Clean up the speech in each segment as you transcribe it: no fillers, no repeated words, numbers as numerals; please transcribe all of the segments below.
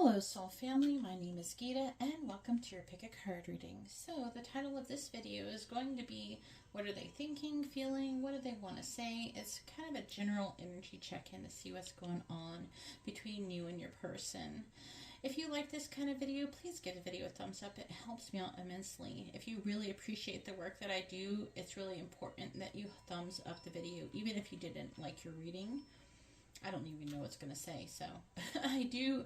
Hello Soul Family, my name is Geeta and welcome to your Pick a Card reading. So the title of this video is going to be, what are they thinking, feeling, what do they want to say? It's kind of a general energy check-in to see what's going on between you and your person. If you like this kind of video, please give the video a thumbs up. It helps me out immensely. If you really appreciate the work that I do, it's really important that you thumbs up the video, even if you didn't like your reading. I don't even know what it's going to say, so I do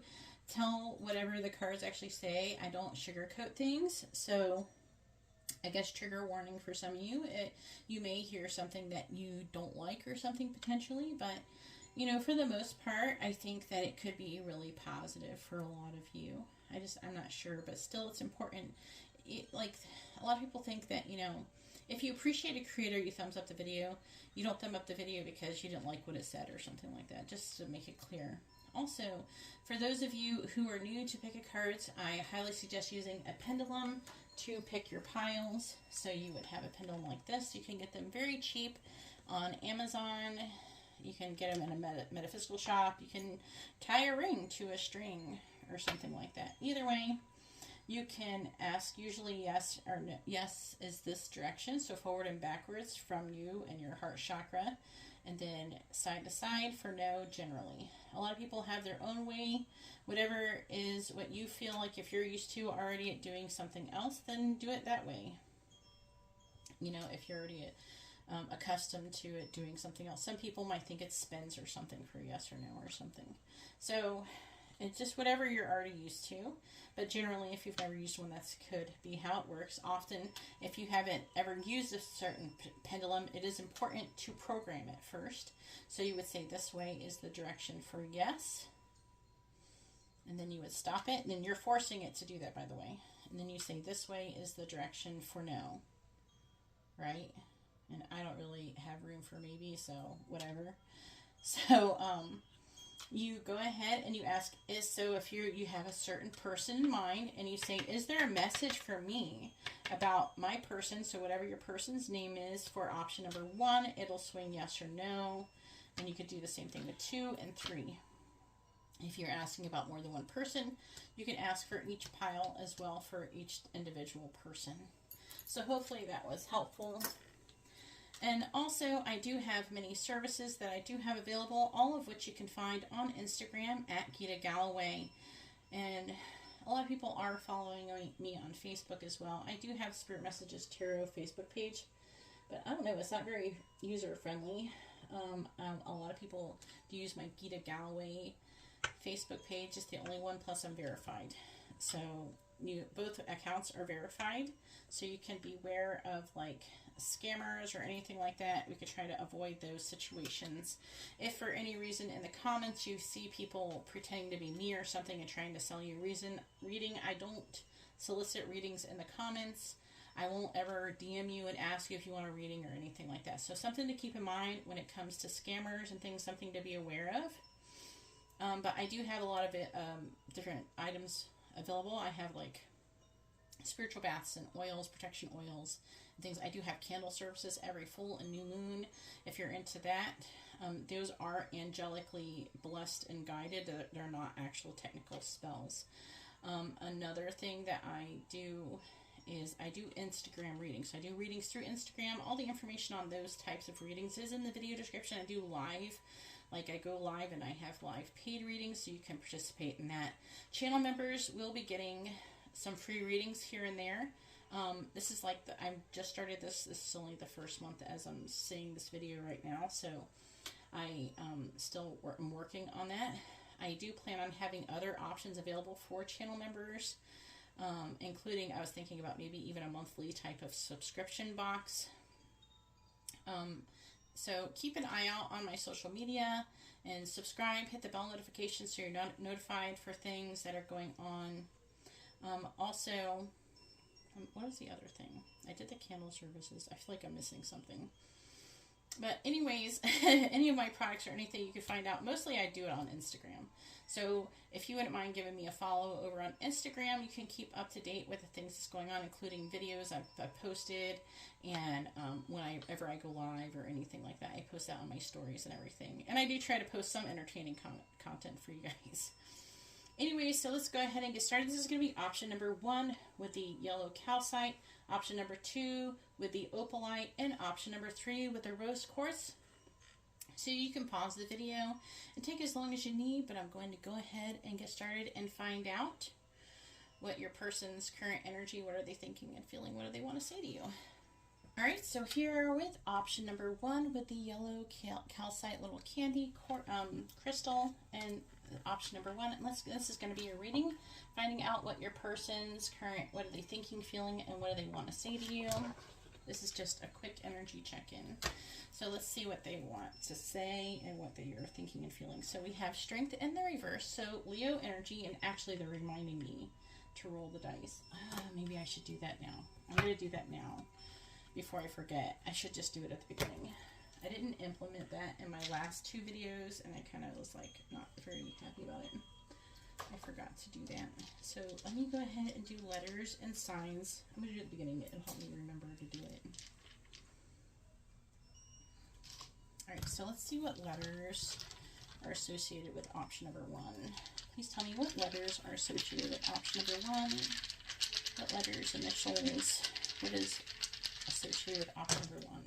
tell whatever the cards actually say. I don't sugarcoat things, so I guess trigger warning for some of you. You may hear something that you don't like or something potentially, but you know, for the most part, I think that it could be really positive for a lot of you. I'm not sure, but still it's important. Like, a lot of people think that, you know, if you appreciate a creator, you thumbs up the video. You don't thumb up the video because you didn't like what it said or something like that, just to make it clear. Also, for those of you who are new to pick a cards, I highly suggest using a pendulum to pick your piles. So you would have a pendulum like this. You can get them very cheap on Amazon. You can get them in a metaphysical shop. You can tie a ring to a string or something like that. Either way, you can ask usually yes or no. Yes is this direction, so forward and backwards from you and your heart chakra, and then side to side for no generally. A lot of people have their own way. Whatever is what you feel like, if you're used to already at doing something else, then do it that way. You know, if you're already accustomed to it doing something else. Some people might think it spins or something for yes or no or something. So it's just whatever you're already used to. But generally, if you've never used one, that could be how it works. Often, if you haven't ever used a certain pendulum, it is important to program it first. So you would say this way is the direction for yes. And then you would stop it. And then you're forcing it to do that, by the way. And then you say this way is the direction for no. Right? And I don't really have room for maybe, so whatever. So, you go ahead and you ask, if you have a certain person in mind, and you say, is there a message for me about my person? So whatever your person's name is, for option number 1, it'll swing yes or no. And you could do the same thing with 2 and 3. If you're asking about more than one person, you can ask for each pile as well for each individual person. So hopefully that was helpful. And also, I do have many services that I do have available, all of which you can find on Instagram at GeetaGalaway. And a lot of people are following me on Facebook as well. I do have Spirit Messages Tarot Facebook page, but I don't know, it's not very user-friendly. A lot of people do use my GeetaGalaway Facebook page. It's the only one, plus I'm verified. So both accounts are verified, so you can beware of like scammers or anything like that. We could try to avoid those situations. If for any reason in the comments you see people pretending to be me or something and trying to sell you reading, I don't solicit readings in the comments. I won't ever DM you and ask you if you want a reading or anything like that. So something to keep in mind when it comes to scammers and things, something to be aware of. But I do have a lot of different items available. I have like spiritual baths and oils, protection oils, and things. I do have candle services every full and new moon. If you're into that, those are angelically blessed and guided. They're not actual technical spells. Another thing that I do is I do Instagram readings. So I do readings through Instagram. All the information on those types of readings is in the video description. I do live. Like, I go live and I have live paid readings, so you can participate in that. Channel members will be getting some free readings here and there. This is like, I just started this. This is only the first month as I'm seeing this video right now, so I still am working on that. I do plan on having other options available for channel members, including, I was thinking about maybe even a monthly type of subscription box. So keep an eye out on my social media and subscribe, hit the bell notification so you're notified for things that are going on. Also, what is the other thing? I did the candle services. I feel like I'm missing something. But anyways, any of my products or anything you can find out, mostly I do it on Instagram. So if you wouldn't mind giving me a follow over on Instagram, you can keep up to date with the things that's going on, including videos I've posted, and whenever I go live or anything like that, I post that on my stories and everything. And I do try to post some entertaining content for you guys. Anyway, so let's go ahead and get started. This is going to be option number 1 with the yellow calcite, option number 2 with the opalite, and option number 3 with the rose quartz. So you can pause the video and take as long as you need, but I'm going to go ahead and get started and find out what your person's current energy, what are they thinking and feeling, what do they want to say to you. All right, so here with option number 1 with the yellow calcite little candy crystal, and option number 1. And this is going to be your reading, finding out what your person's current, what are they thinking, feeling, and what do they want to say to you. This is just a quick energy check-in. So let's see what they want to say and what they are thinking and feeling. So we have strength in the reverse. So Leo energy, and actually they're reminding me to roll the dice. Maybe I should do that now. I'm going to do that now before I forget. I should just do it at the beginning. I didn't implement that in my last 2 videos, and I kind of was like not very happy about it. I forgot to do that. So let me go ahead and do letters and signs. I'm going to do it at the beginning. It'll help me remember to do it. Alright, so let's see what letters are associated with option number 1. Please tell me what letters are associated with option number 1. What letters, initials, what is associated with option number 1?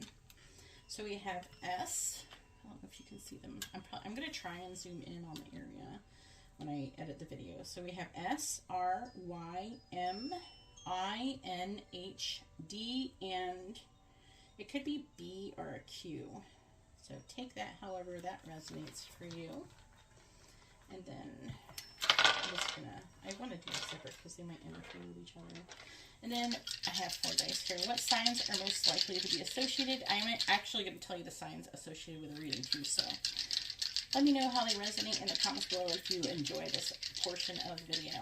So we have S. I don't know if you can see them. I'm going to try and zoom in on the area when I edit the video. So we have S, R, Y, M, I, N, H, D, and it could be B or a Q. So take that however that resonates for you. And then I'm just gonna, I want to do it separate because they might interfere with each other. And then I have 4 dice here. What signs are most likely to be associated? I'm actually going to tell you the signs associated with the reading too, so let me know how they resonate in the comments below if you enjoy this portion of the video.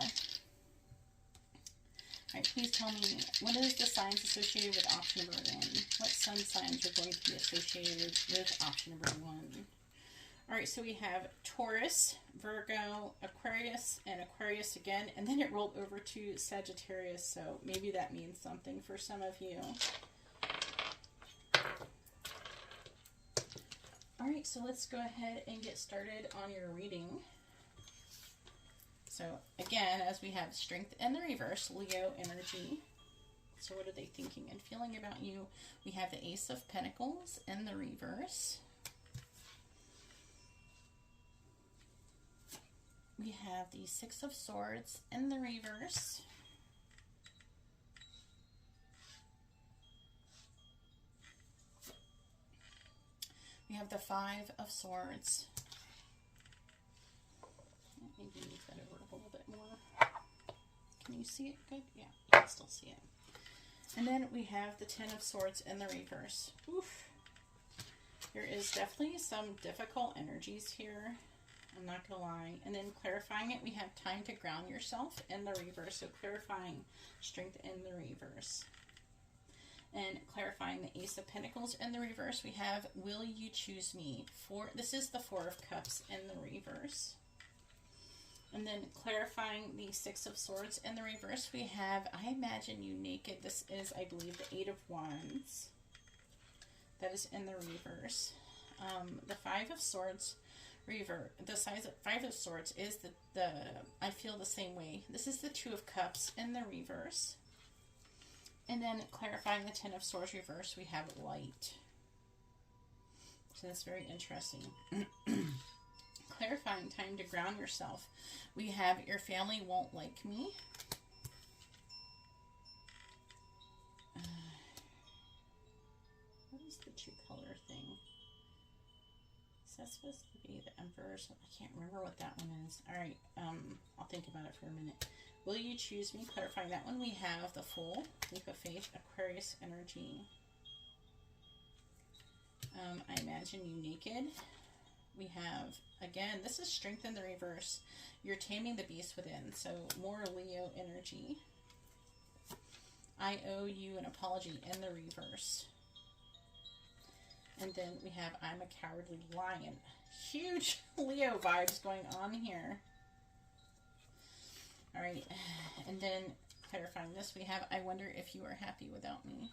Alright, please tell me, what is the signs associated with option number 1? What sun signs are going to be associated with option number 1? Alright, so we have Taurus, Virgo, Aquarius, and Aquarius again, and then it rolled over to Sagittarius, so maybe that means something for some of you. Alright, so let's go ahead and get started on your reading. So again, as we have strength in the reverse, Leo energy. So what are they thinking and feeling about you? We have the Ace of Pentacles in the reverse. We have the Six of Swords in the reverse. We have the Five of Swords. Maybe move that over a little bit more. Can you see it good? Yeah, you can still see it. And then we have the Ten of Swords in the reverse. Oof. There is definitely some difficult energies here. I'm not going to lie. And then clarifying it, we have time to ground yourself in the reverse. So clarifying strength in the reverse. And clarifying the Ace of Pentacles in the reverse, we have will you choose me? This is the Four of Cups in the reverse. And then clarifying the Six of Swords in the reverse, we have I imagine you naked. This is, I believe, the Eight of Wands. That is in the reverse. The Five of Swords Five of Swords is the I feel the same way. This is the Two of Cups in the reverse. And then clarifying the Ten of Swords reverse, we have light. So that's very interesting. Clarifying time to ground yourself. We have your family won't like me. What is the 2-color thing? Is that supposed to be the Emperor's? I can't remember what that one is. Alright, I'll think about it for a minute. Will you choose me? Clarifying that one. We have the Fool, Leap of Faith, Aquarius energy. I imagine you naked. We have, again, this is strength in the reverse. You're taming the beast within, so more Leo energy. I owe you an apology in the reverse. And then we have I'm a cowardly lion. Huge Leo vibes going on here. All right, and then clarifying this, we have I wonder if you are happy without me.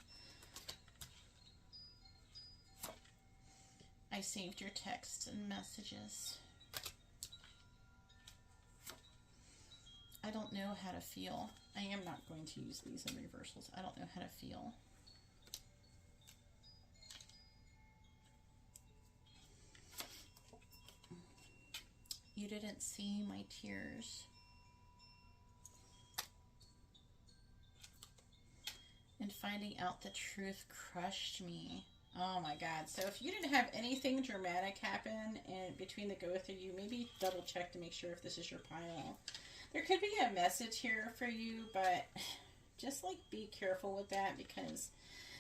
I saved your texts and messages. don't know how to feel. I am not going to use these in reversals. I don't know how to feel. You didn't see my tears. And finding out the truth crushed me. Oh my God. So if you didn't have anything dramatic happen in between the both of you, maybe double check to make sure if this is your pile. There could be a message here for you, but just like be careful with that, because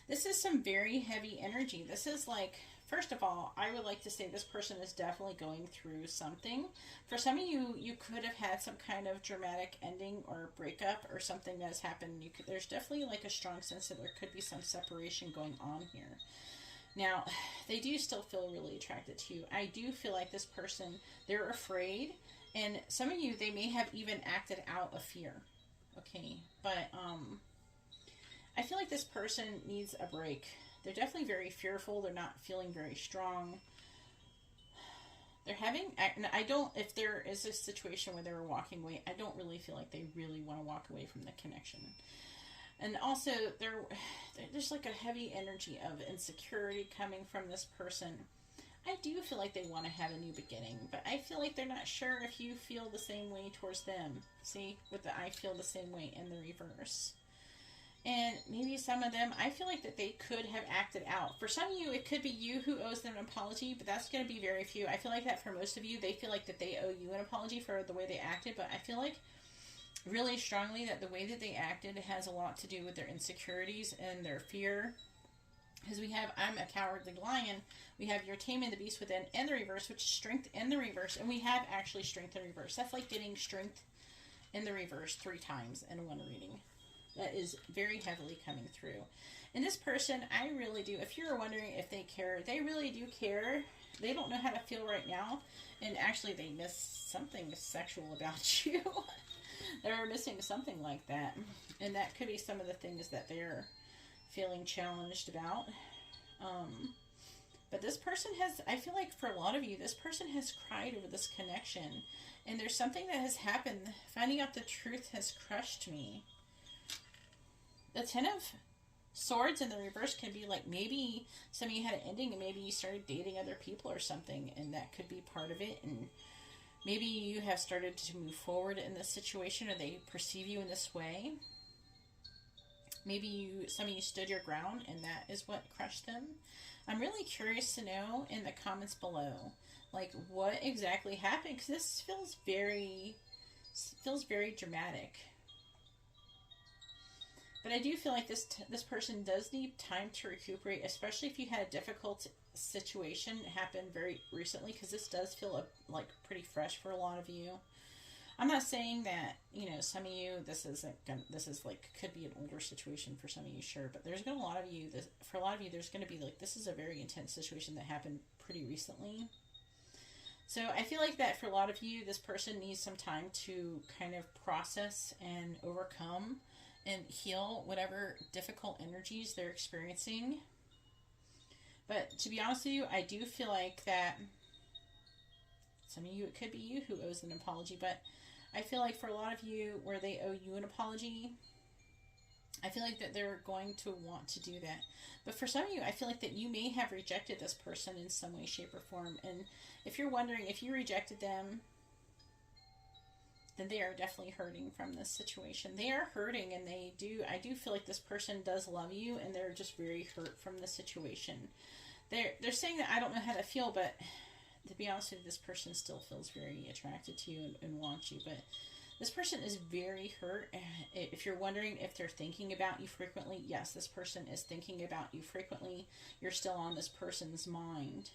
this is some very heavy energy. This is like, first of all, I would like to say this person is definitely going through something. For some of you, you could have had some kind of dramatic ending or breakup or something that has happened. There's definitely like a strong sense that there could be some separation going on here. Now, they do still feel really attracted to you. I do feel like this person, they're afraid. And some of you, they may have even acted out of fear. Okay, but I feel like this person needs a break. They're definitely very fearful. They're not feeling very strong. They're having, I don't, if there is a situation where they were walking away, I don't really feel like they really want to walk away from the connection. And also, there's like a heavy energy of insecurity coming from this person. I do feel like they want to have a new beginning, but I feel like they're not sure if you feel the same way towards them. See, with the I feel the same way in the reverse. And maybe some of them, I feel like that they could have acted out. For some of you, it could be you who owes them an apology, but that's going to be very few. I feel like that for most of you, they feel like that they owe you an apology for the way they acted, but I feel like really strongly that the way that they acted has a lot to do with their insecurities and their fear. Because we have, I'm a cowardly lion. We have your taming the beast within and the reverse, which is strength in the reverse. And we have actually strength in reverse. That's like getting strength in the reverse 3 times in one reading. That is very heavily coming through. And this person, I really do, if you're wondering if they care, they really do care. They don't know how to feel right now. And actually they miss something sexual about you. They're missing something like that. And that could be some of the things that they're feeling challenged about. But this person has, I feel like for a lot of you, this person has cried over this connection. And there's something that has happened. Finding out the truth has crushed me. The 10 of Swords in the reverse can be like maybe some of you had an ending and maybe you started dating other people or something, and that could be part of it. And maybe you have started to move forward in this situation, or they perceive you in this way. Maybe some of you stood your ground and that is what crushed them. I'm really curious to know in the comments below, like what exactly happened, because this feels very dramatic. But I do feel like this person does need time to recuperate, especially if you had a difficult situation happen very recently, because this does feel like pretty fresh for a lot of you. I'm not saying that, you know, some of you, this is like, could be an older situation for some of you, sure, but there's going to for a lot of you, there's going to be like, this is a very intense situation that happened pretty recently. So I feel like that for a lot of you, this person needs some time to kind of process and overcome and heal whatever difficult energies they're experiencing. But to be honest with you, I do feel like that some of you, it could be you who owes an apology, but I feel like for a lot of you where they owe you an apology, I feel like that they're going to want to do that. But for some of you, I feel like that you may have rejected this person in some way, shape, or form. And if you're wondering if you rejected them, then they are definitely hurting from this situation. They are hurting, and I do feel like this person does love you, and they're just very hurt from the situation. They're saying that I don't know how to feel, but to be honest with you, this person still feels very attracted to you and wants you, but this person is very hurt. If you're wondering if they're thinking about you frequently, yes, this person is thinking about you frequently. You're still on this person's mind.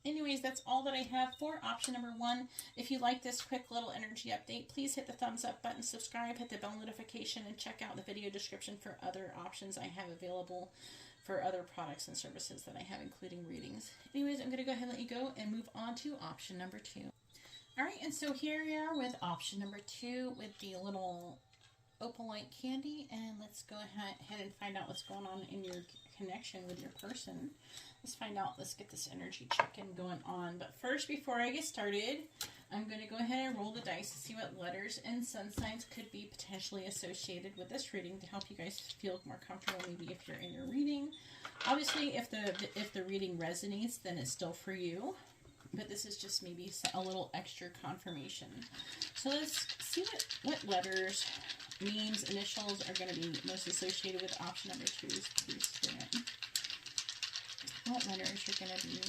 Anyways, that's all that I have for option number 1. If you like this quick little energy update, please hit the thumbs up button, subscribe, hit the bell notification, and check out the video description for other options I have available for other products and services that I have, including readings. Anyways, I'm going to go ahead and let you go and move on to option number 2. Alright, and so here we are with option number 2 with the little opalite candy, and let's go ahead and find out what's going on in your connection with your person. Let's find out, let's get this energy check-in going on. But first, before I get started, I'm going to go ahead and roll the dice to see what letters and sun signs could be potentially associated with this reading to help you guys feel more comfortable maybe if you're in your reading. Obviously, if the reading resonates, then it's still for you. But this is just maybe a little extra confirmation. So let's see what letters, names, initials are going to be most associated with option number 2. Please, Spirit. What letters are going to be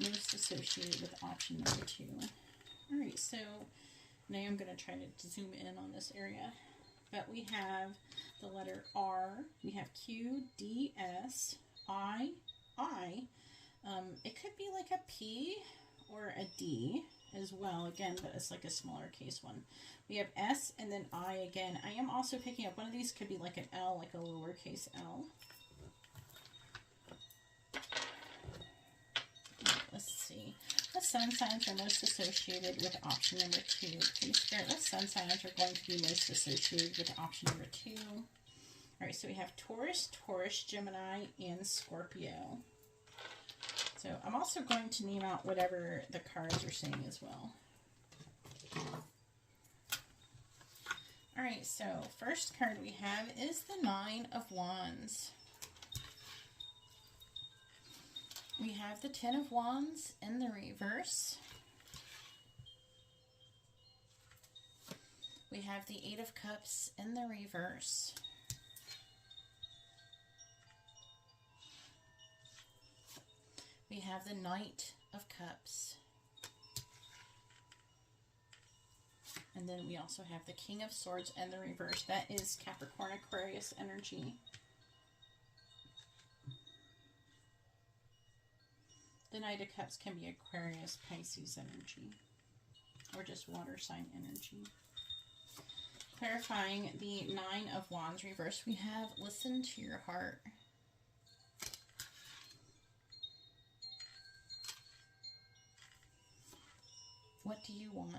most associated with option number 2? All right, so now I'm going to try to zoom in on this area. But we have the letter R, we have Q, D, S, I. It could be like a P or a D as well, again, but it's like a smaller case one. We have S and then I again. I am also picking up one of these, could be like an L, like a lowercase L. Let's see. What sun signs are most associated with option number 2? Please, Spirit, what sun signs are going to be most associated with option number 2? All right, so we have Taurus, Gemini, and Scorpio. So I'm also going to name out whatever the cards are saying as well. All right, so first card we have is the 9 of Wands. We have the 10 of Wands in the reverse. We have the 8 of Cups in the reverse. We have the Knight of Cups. And then we also have the King of Swords in the reverse. That is Capricorn Aquarius energy. The Knight of Cups can be Aquarius, Pisces energy, or just water sign energy. Clarifying the 9 of Wands reverse, we have listen to your heart. What do you want?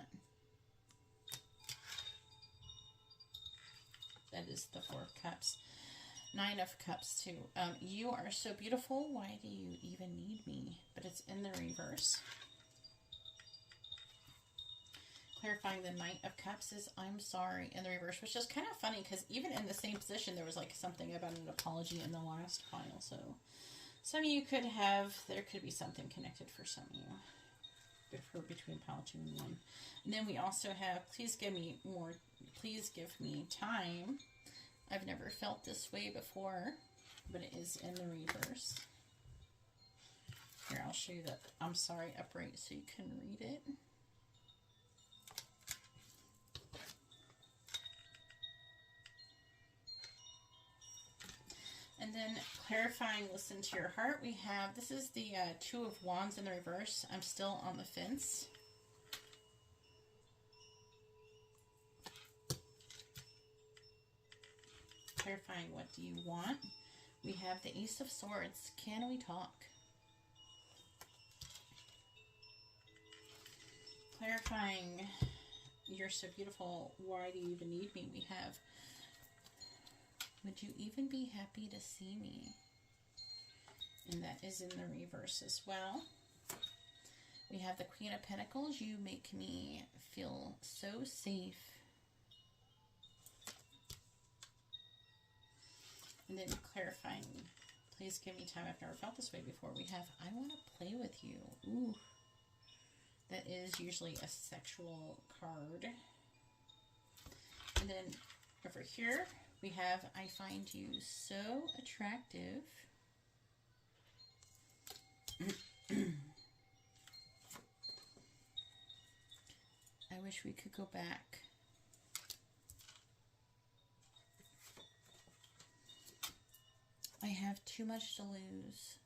That is the 4 of Cups. 9 of Cups too. You are so beautiful. Why do you even need me? But it's in the reverse. Clarifying the Knight of Cups is I'm sorry in the reverse, which is kind of funny because even in the same position there was like something about an apology in the last pile. So some of you could have, there could be something connected for some of you. Between pile 2 and 1. And then we also have please give me time. I've never felt this way before, but it is in the reverse. Here, I'll show you that I'm sorry upright so you can read it. And then clarifying listen to your heart, we have, this is the 2 of Wands in the reverse. I'm still on the fence. Clarifying what do you want. We have the Ace of Swords. Can we talk? Clarifying you're so beautiful. Why do you even need me? We have would you even be happy to see me? And that is in the reverse as well. We have the Queen of Pentacles. You make me feel so safe. And then clarifying, please give me time. I've never felt this way before. We have, I want to play with you. Ooh. That is usually a sexual card. And then over here, we have, I find you so attractive. I wish we could go back. I have too much to lose.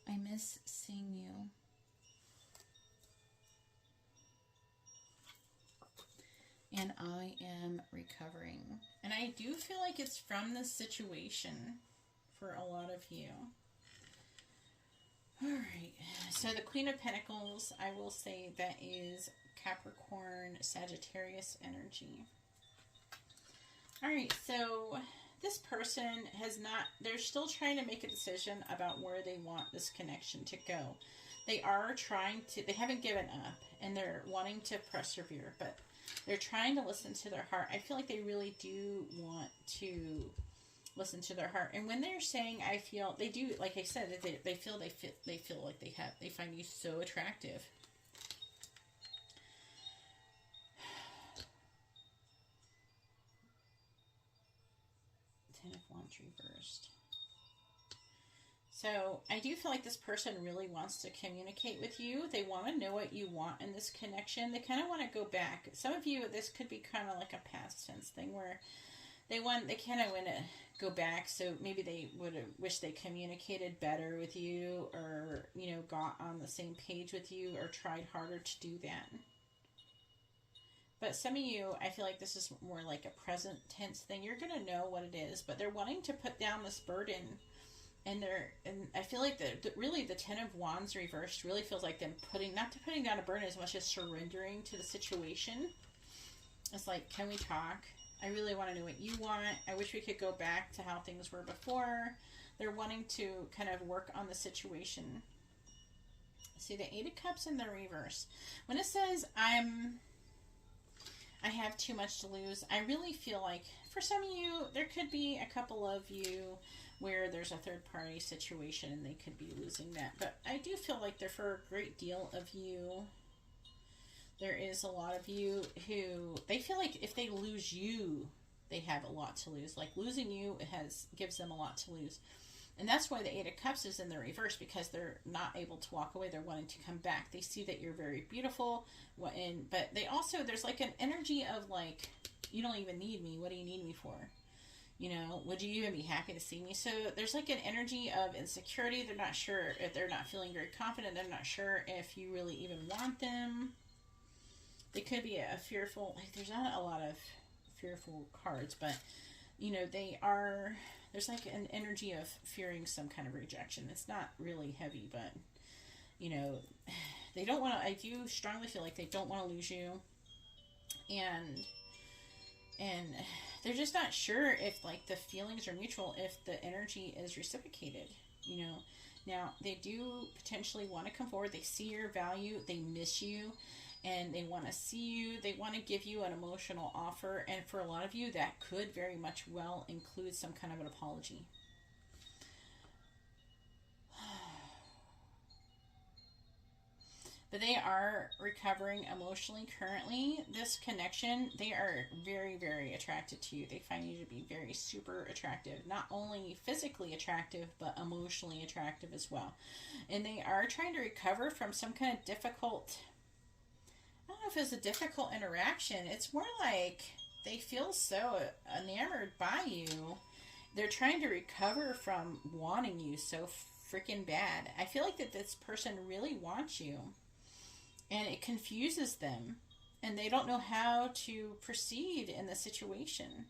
I miss seeing you. And I am recovering. And I do feel like it's from this situation for a lot of you. Alright, so the Queen of Pentacles, I will say that is Capricorn, Sagittarius energy. Alright, so this person has not, they're still trying to make a decision about where they want this connection to go. They are trying to, they haven't given up, and they're wanting to persevere, but they're trying to listen to their heart. I feel like they really do want to listen to their heart. And when they're saying, I feel, they do, like I said, they feel like they find you so attractive. Ten of Wands reversed. So I do feel like this person really wants to communicate with you. They want to know what you want in this connection. They kind of want to go back. Some of you, this could be kind of like a past tense thing where they kind of want to go back. So maybe they would have wished they communicated better with you, or, you know, got on the same page with you, or tried harder to do that. But some of you, I feel like this is more like a present tense thing. You're going to know what it is, but they're wanting to put down this burden. And I feel like really the Ten of Wands reversed really feels like them not putting down a burden as much as surrendering to the situation. It's like, can we talk? I really want to know what you want. I wish we could go back to how things were before. They're wanting to kind of work on the situation. See the Eight of Cups in the reverse. When it says, I have too much to lose, I really feel like for some of you, there could be a couple of you where there's a third party situation and they could be losing that. But I do feel like for a great deal of you, there is a lot of you who, they feel like if they lose you, they have a lot to lose. Like losing you gives them a lot to lose. And that's why the Eight of Cups is in the reverse, because they're not able to walk away. They're wanting to come back. They see that you're very beautiful. But they also, there's like an energy of like, you don't even need me. What do you need me for? You know, would you even be happy to see me? So there's like an energy of insecurity. They're not sure if they're not feeling very confident. They're not sure if you really even want them. They could be a fearful, like there's not a lot of fearful cards, but you know, there's like an energy of fearing some kind of rejection. It's not really heavy, but you know, they don't want to, I do strongly feel like they don't want to lose you. And they're just not sure if like the feelings are mutual, if the energy is reciprocated, you know. Now they do potentially want to come forward. They see your value, they miss you, and they want to see you. They want to give you an emotional offer. And for a lot of you, that could very much well include some kind of an apology. But they are recovering emotionally currently. This connection, they are very, very attracted to you. They find you to be very super attractive. Not only physically attractive, but emotionally attractive as well. And they are trying to recover from some kind of difficult, I don't know if it's a difficult interaction. It's more like they feel so enamored by you. They're trying to recover from wanting you so freaking bad. I feel like that this person really wants you. And it confuses them, and they don't know how to proceed in the situation.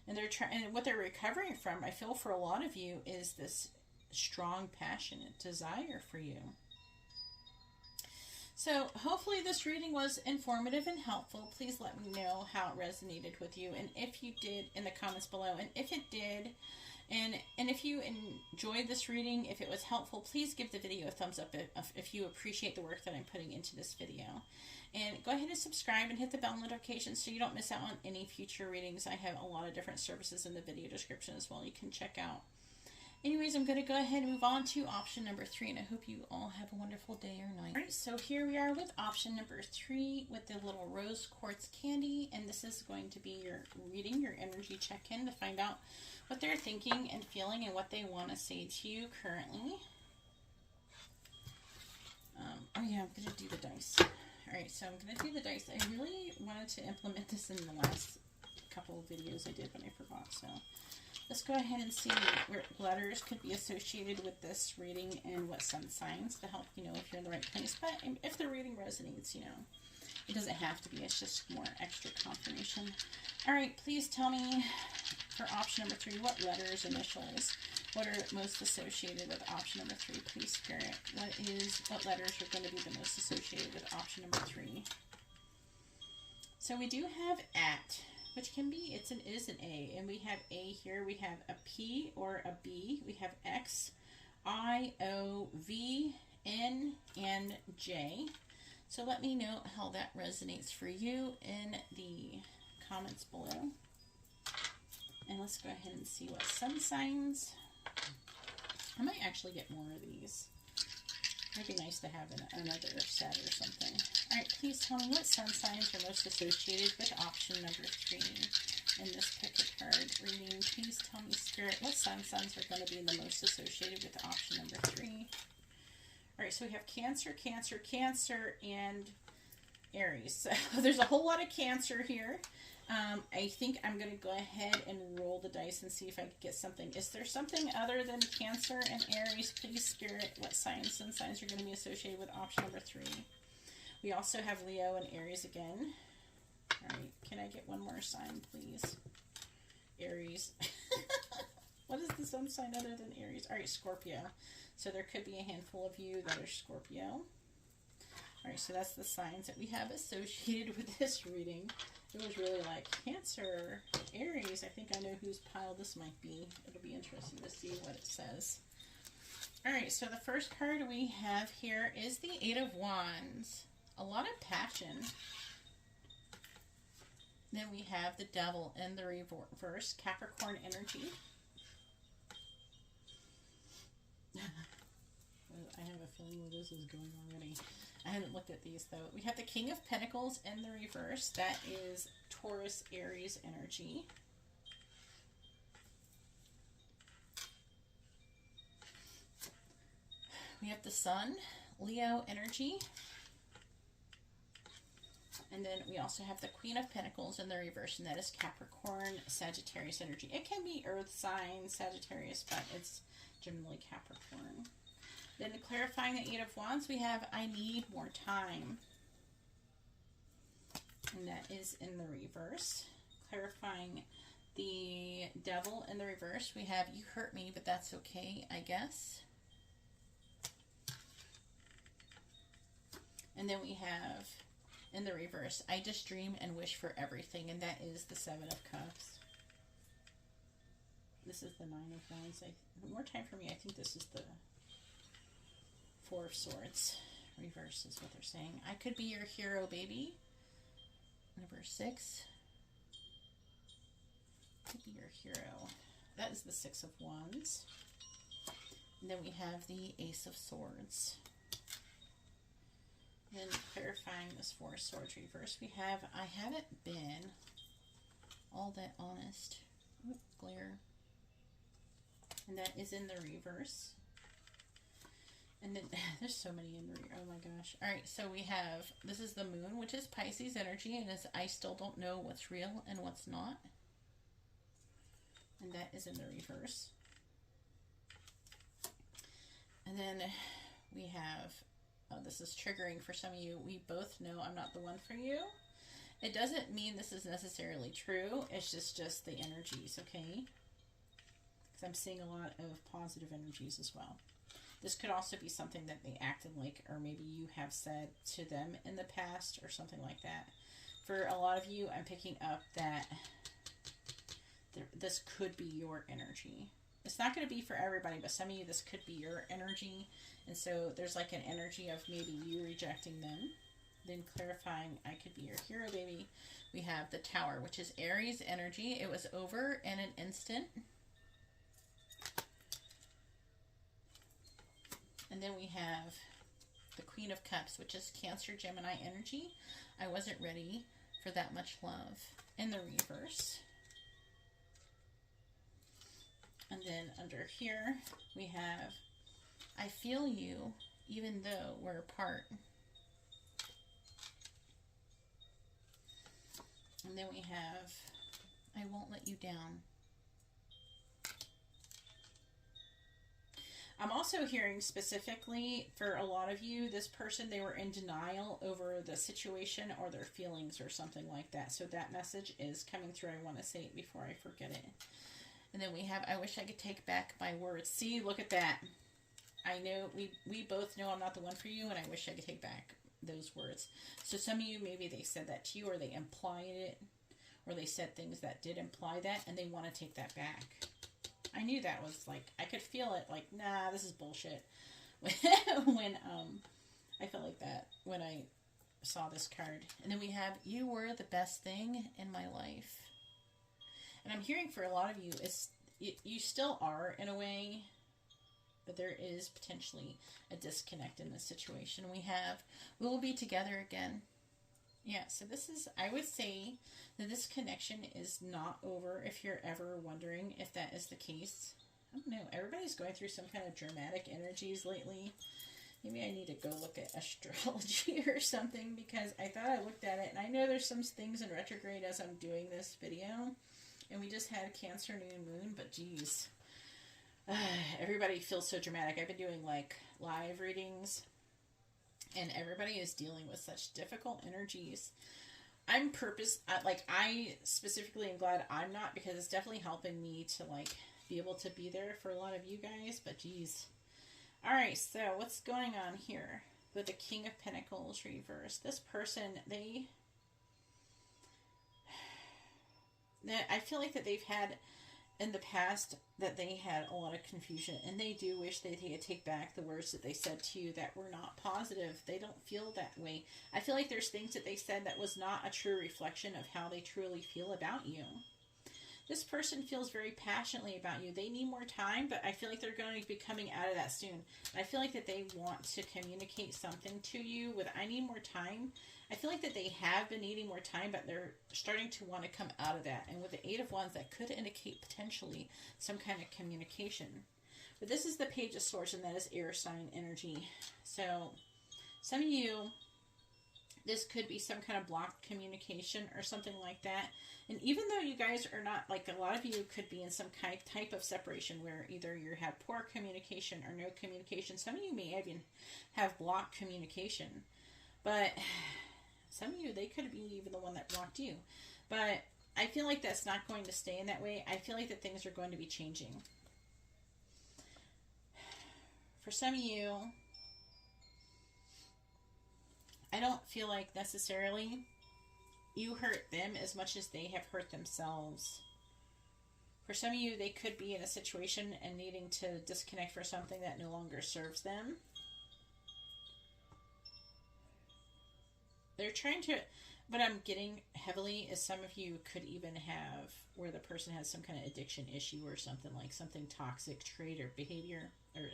And and what they're recovering from, I feel for a lot of you, is this strong, passionate desire for you. So hopefully this reading was informative and helpful. Please let me know how it resonated with you, and if you did, in the comments below. And if it did, and if you enjoyed this reading, if it was helpful, please give the video a thumbs up if you appreciate the work that I'm putting into this video. And go ahead and subscribe and hit the bell notification so you don't miss out on any future readings. I have a lot of different services in the video description as well you can check out. Anyways, I'm going to go ahead and move on to option number 3, and I hope you all have a wonderful day or night. All right, so here we are with option number 3 with the little rose quartz candy, and this is going to be your reading, your energy check-in to find out what they're thinking and feeling and what they want to say to you currently. Oh yeah, I'm going to do the dice. All right, so I'm going to do the dice. I really wanted to implement this in the last couple of videos I did, but I forgot, so let's go ahead and see where letters could be associated with this reading and what sun signs to help you know if you're in the right place. But if the reading resonates, you know, it doesn't have to be. It's just more extra confirmation. All right, please tell me for option number 3, what letters, initials, what are most associated with option number 3? Please, Spirit, what letters are going to be the most associated with option number 3? So we do have at. which can be, it is an A. And we have A here. We have a P or a B. We have X, I, O, V, N, and J. So let me know how that resonates for you in the comments below. And let's go ahead and see what sun signs. I might actually get more of these. It'd be nice to have another set or something. All right, please tell me what sun signs are most associated with option number 3 in this pick a card reading. Please tell me, Spirit, what sun signs are going to be the most associated with option number 3. All right, so we have Cancer, Cancer, Cancer, and Aries. So there's a whole lot of Cancer here. I think I'm going to go ahead and roll the dice and see if I can get something. Is there something other than Cancer and Aries? Please, Spirit, what signs and signs are going to be associated with option number 3? We also have Leo and Aries again. All right, can I get one more sign, please? Aries. What is the sun sign other than Aries? All right, Scorpio. So there could be a handful of you that are Scorpio. All right, so that's the signs that we have associated with this reading. It was really like Cancer, Aries. I think I know whose pile this might be. It'll be interesting to see what it says. All right, so the first card we have here is the 8 of Wands. A lot of passion. Then we have the Devil in the reverse, Capricorn energy. I have a feeling where this is going already. I haven't looked at these, though. We have the King of Pentacles in the reverse. That is Taurus, Aries energy. We have the Sun, Leo energy. And then we also have the Queen of Pentacles in the reverse, and that is Capricorn, Sagittarius energy. It can be Earth sign, Sagittarius, but it's generally Capricorn. Then clarifying the 8 of Wands, we have I need more time. And that is in the reverse. Clarifying the Devil in the reverse, we have you hurt me, but that's okay, I guess. And then we have in the reverse, I just dream and wish for everything, and that is the 7 of Cups. This is the 9 of Wands. More time for me. I think this is the 4 of Swords. Reverse is what they're saying. I could be your hero, baby. Number 6. Could be your hero. That is the 6 of Wands. And then we have the Ace of Swords. Then clarifying this 4 of Swords reverse, we have I haven't been all that honest. Ooh, glare. And that is in the reverse. And then there's so many in the oh my gosh. All right, so we have this is the Moon, which is Pisces energy, and is I still don't know what's real and what's not. And that is in the reverse. And then we have this is triggering for some of you. We both know I'm not the one for you. It doesn't mean this is necessarily true. It's just the energies, okay? Because I'm seeing a lot of positive energies as well. This could also be something that they acted like, or maybe you have said to them in the past or something like that. For a lot of you, I'm picking up that this could be your energy. It's not going to be for everybody, but some of you, this could be your energy. And so there's like an energy of maybe you rejecting them. Then clarifying, I could be your hero, baby. We have the Tower, which is Aries energy. It was over in an instant. And then we have the Queen of Cups, which is Cancer, Gemini energy. I wasn't ready for that much love in the reverse. And then under here, we have, I feel you, even though we're apart. And then we have, I won't let you down. I'm also hearing specifically for a lot of you, this person, they were in denial over the situation or their feelings or something like that. So that message is coming through. I want to say it before I forget it. And then we have, I wish I could take back my words. See, look at that. I know, we both know I'm not the one for you, and I wish I could take back those words. So some of you, maybe they said that to you, or they implied it, or they said things that did imply that, and they want to take that back. I knew that was like, I could feel it, like, nah, this is bullshit. when I felt like that when I saw this card. And then we have, you were the best thing in my life. And I'm hearing for a lot of you, you still are in a way, but there is potentially a disconnect in this situation. We have, we will be together again. Yeah, so this is, I would say that this connection is not over, if you're ever wondering if that is the case. I don't know, everybody's going through some kind of dramatic energies lately. Maybe I need to go look at astrology or something, because I thought I looked at it, and I know there's some things in retrograde as I'm doing this video, and we just had Cancer new moon, but geez, everybody feels so dramatic. I've been doing like live readings, and everybody is dealing with such difficult energies. I specifically am glad I'm not, because it's definitely helping me to like be able to be there for a lot of you guys, but geez. All right, so what's going on here with the King of Pentacles reversed? This person, I feel like that they've had in the past that they had a lot of confusion, and they do wish they could take back the words that they said to you that were not positive. They don't feel that way. I feel like there's things that they said that was not a true reflection of how they truly feel about you. This person feels very passionately about you. They need more time, but I feel like they're going to be coming out of that soon. I feel like that they want to communicate something to you with, I need more time. I feel like that they have been needing more time, but they're starting to want to come out of that. And with the Eight of Wands, that could indicate potentially some kind of communication. But this is the Page of Swords, and that is air sign energy. So some of you, this could be some kind of blocked communication or something like that. And even though you guys are not, like, a lot of you could be in some type of separation where either you have poor communication or no communication. Some of you may even have blocked communication. But some of you, they could be even the one that blocked you. But I feel like that's not going to stay in that way. I feel like that things are going to be changing. For some of you, I don't feel like necessarily you hurt them as much as they have hurt themselves. For some of you, they could be in a situation and needing to disconnect for something that no longer serves them. They're trying to, but I'm getting heavily is some of you could even have where the person has some kind of addiction issue or something, like something toxic trait or behavior or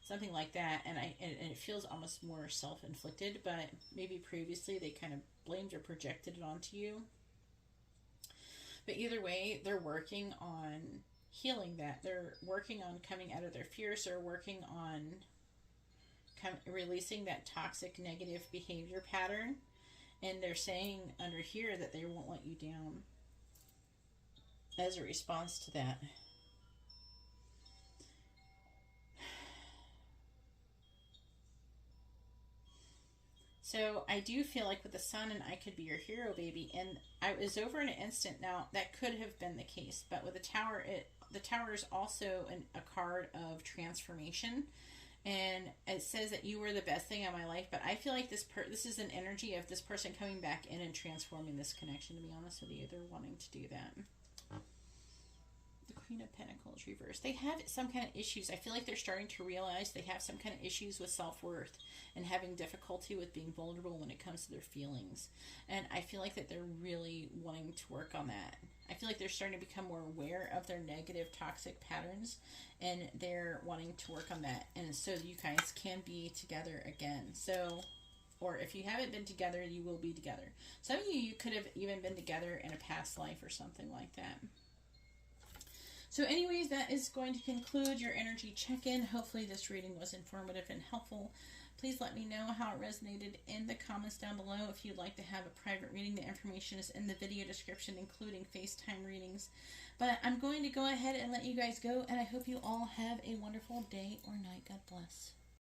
something like that, and it feels almost more self-inflicted, but maybe previously they kind of blamed or projected it onto you. But either way, they're working on healing that. They're working on coming out of their fears. They're working on releasing that toxic negative behavior pattern, and they're saying under here that they won't let you down as a response to that. So I do feel like with the Sun, and I could be your hero, baby, and I was over in an instant. Now that could have been the case, but with the Tower, the Tower is also a card of transformation, and it says that you were the best thing in my life. But I feel like this is an energy of this person coming back in and transforming this connection. To be honest with you, they're wanting to do that. The Queen of Pentacles reversed. They have some kind of issues. I feel like they're starting to realize they have some kind of issues with self-worth and having difficulty with being vulnerable when it comes to their feelings. And I feel like that they're really wanting to work on that. I feel like they're starting to become more aware of their negative, toxic patterns, and they're wanting to work on that. And so you guys can be together again. So, or if you haven't been together, you will be together. Some of you could have even been together in a past life or something like that. So anyways, that is going to conclude your energy check-in. Hopefully this reading was informative and helpful. Please let me know how it resonated in the comments down below. If you'd like to have a private reading, the information is in the video description, including FaceTime readings. But I'm going to go ahead and let you guys go, and I hope you all have a wonderful day or night. God bless.